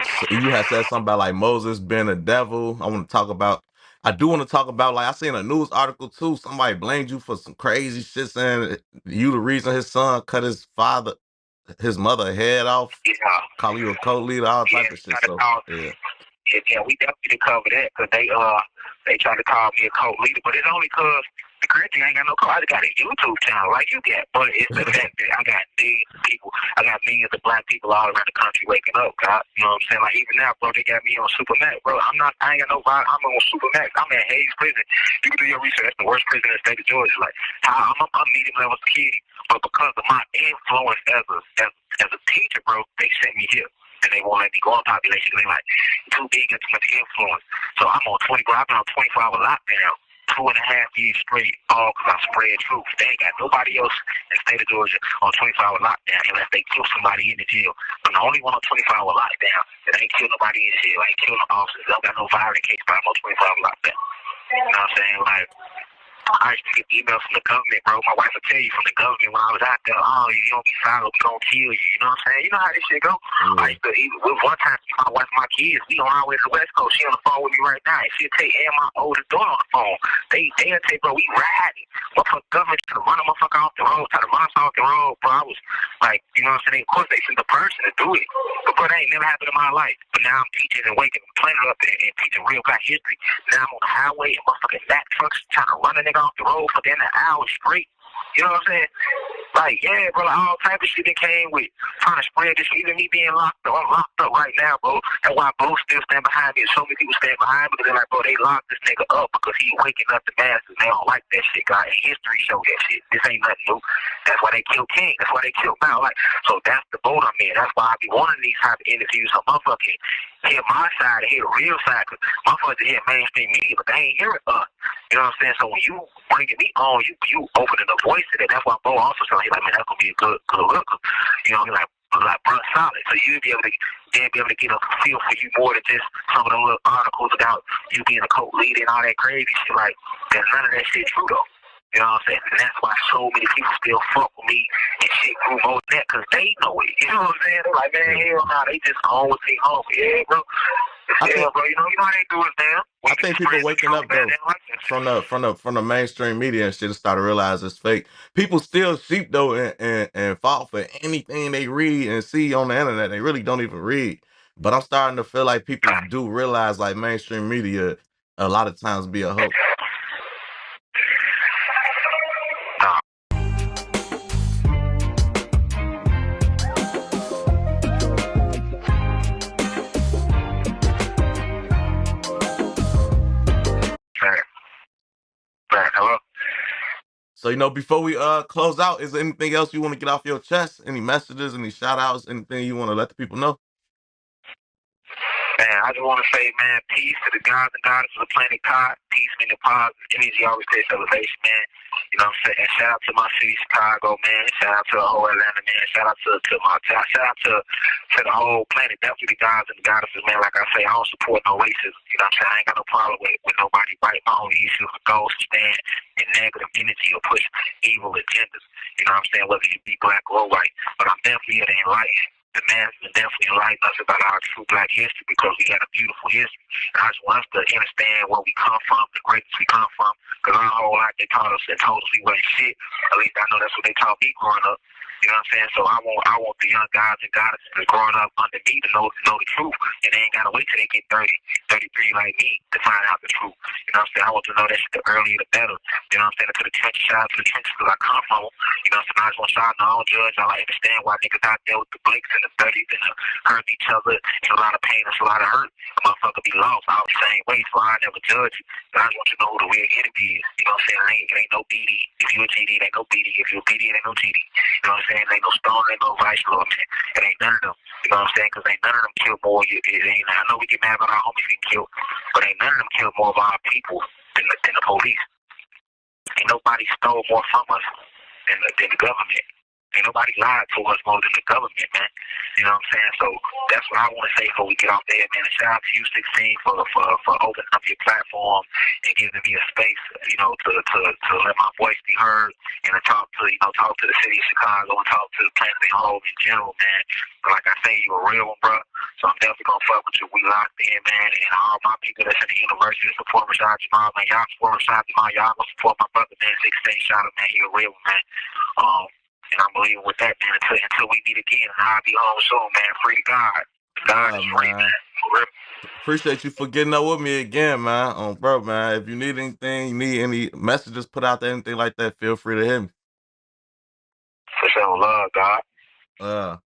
So you had said something about like Moses being a devil. I do want to talk about like I seen a news article too. Somebody blamed you for some crazy shit saying you the reason his son cut his mother head off, Yeah, calling you a cult leader, all yeah, type of they shit. try to So call. yeah. Yeah, we definitely did cover that because they tried to call me a cult leader, but it's only because the crazy ain't got no cult. I just got a YouTube channel like you got, but it's the fact that I got millions of people, I got millions of black people all around the country waking up, God. You know what I'm saying? Like even now, bro, they got me on Supermax, bro. I ain't got no vibe. I'm on Supermax. I'm at Hayes Prison. You can do your research. That's the worst prison in the state of Georgia. Like I'm medium level security, but because of my influence as a teacher, bro, they sent me here. And they won't let me go on population. They like too big and too much influence. So I'm on 24. I've been on 24-hour lockdown, 2.5 years straight, all because I spread truth. They ain't got nobody else in the state of Georgia on 24-hour lockdown unless they kill somebody in the jail. I'm the only one on 24-hour lockdown that ain't kill nobody in jail. I ain't kill no officers. I don't got no violent case, but I'm on 24-hour lockdown. You know what I'm saying? Like, I used to get emails from the government, bro. My wife would tell you from the government when I was out there, oh, you don't be silent, we gonna kill you. You know what I'm saying? You know how this shit go? Yeah. I used to, even one time, my wife and my kids, we on our way to the West Coast. She on the phone with me right now. And she'll take and my oldest daughter on the phone. They'll take, bro, we riding. Motherfucker government trying to run a motherfucker off the road, trying to run us off the road, bro. I was like, you know what I'm saying? Of course, they sent the person to do it. But, bro, that ain't never happened in my life. But now I'm teaching and waking and planning up and teaching real black history. Now I'm on the highway and motherfucking back trucks trying to run a nigga off the road for then an hour straight. You know what I'm saying? Like, yeah, bro, like all type of shit that came with trying to spread this. Even me being locked up, I'm locked up right now, bro. That's why Bo still stand behind me. And so many people stand behind me because they're like, bro, they locked this nigga up because he waking up the masses. They don't like that shit, God. And history show that shit. This ain't nothing new. That's why they killed King. That's why they killed Mal. Like, so that's the boat I'm in. That's why I be wanting these type of interviews. So motherfucking hear my side and hear the real side. Cause motherfuckers hear mainstream media, but they ain't hearing us. You know what I'm saying? So when you bringing me on, you opening the voice to that. That's why Bo also said, he's like, man, that's gonna be a good looker. You know, he's like, bro, solid. So you'll be able to get a feel for you more than just some of the little articles about you being a cult leader and all that crazy shit. Like, there's none of that shit true though. You know what I'm saying? And that's why so many people still fuck with me and shit grew more than that because they know it. You know what I'm saying? They're like, man, hell no, they just always say, oh, yeah, bro. I Yeah, think bro, you know how they do it now. I think people waking up though from the mainstream media and shit and started to realize it's fake. People still sheep though and fall for anything they read and see on the internet. They really don't even read. But I'm starting to feel like people do realize like mainstream media a lot of times be a hoax. Hello? So before we close out, is there anything else you want to get off your chest? Any messages, any shout outs, anything you want to let the people know? Man, I just want to say, man, peace to the gods and goddesses of the planet God. Peace, meaning positive energy, always takes elevation, man. You know what I'm saying? And shout out to my city, Chicago, man. Shout out to the whole Atlanta, man. Shout out to the whole planet. Definitely the gods and the goddesses, man. Like I say, I don't support no racism. You know what I'm saying? I ain't got no problem with nobody right. My only issue is goals to stand in negative energy or push evil agendas. You know what I'm saying? Whether you be black or white. But I'm definitely here to enlighten the masses and definitely enlighten us about our true black history because we got a beautiful history. And I just want us to understand where we come from, the greatness we come from, because our whole life they taught us and told us we wasn't shit. At least I know that's what they taught me growing up. You know what I'm saying? So I want the young gods and goddesses that's growing up under me to know the truth. And they ain't got to wait till they get 30, 33 like me to find out the truth. You know what I'm saying? I want to know that shit the earlier the better. You know what I'm saying? To the trenches, shout out to the trenches because I come from them. You know what I'm saying? I just want y'all to know I don't judge. I like understand why niggas out there with the blinks and the 30s and hurt each other and a lot of pain and a lot of hurt. A motherfucker be lost all the same way, so I never judge you. But I just want you to know who the real enemy is. You know what I'm saying? It ain't no BD. If you a GD, it ain't no BD. If you a BD, it ain't no GD. You know what I'm saying? It ain't no Stone, it ain't no Vice Lord, man. It ain't none of them. You know what I'm saying? Because ain't none of them kill more. I know we get mad about our homies getting killed, but ain't none of them kill more of our people than the police. Ain't nobody stole more from us than the government. Ain't nobody lied to us more than the government, man. You know what I'm saying? So that's what I want to say before we get off there, man. And shout out to you, 16, for opening up your platform and giving me a space, you know, to let my voice be heard and to talk to, talk to the city of Chicago and talk to the planet at home in general, man. But like I say, you a real one, bro. So I'm definitely gonna fuck with you. We locked in, man. And all my people that's in the university support Rashad Jamal, man. Y'all support Rashad Jamal. Y'all gonna support my brother, man. 16, shout out, man. He a real one, man. And I'm believing with that, man, until we meet again. And I'll be home soon, man. Free to God. God is free, Man. man. Appreciate you for getting up with me again, man. Bro, man. If you need anything, you need any messages put out there, anything like that, feel free to hit me. For sure, love, God.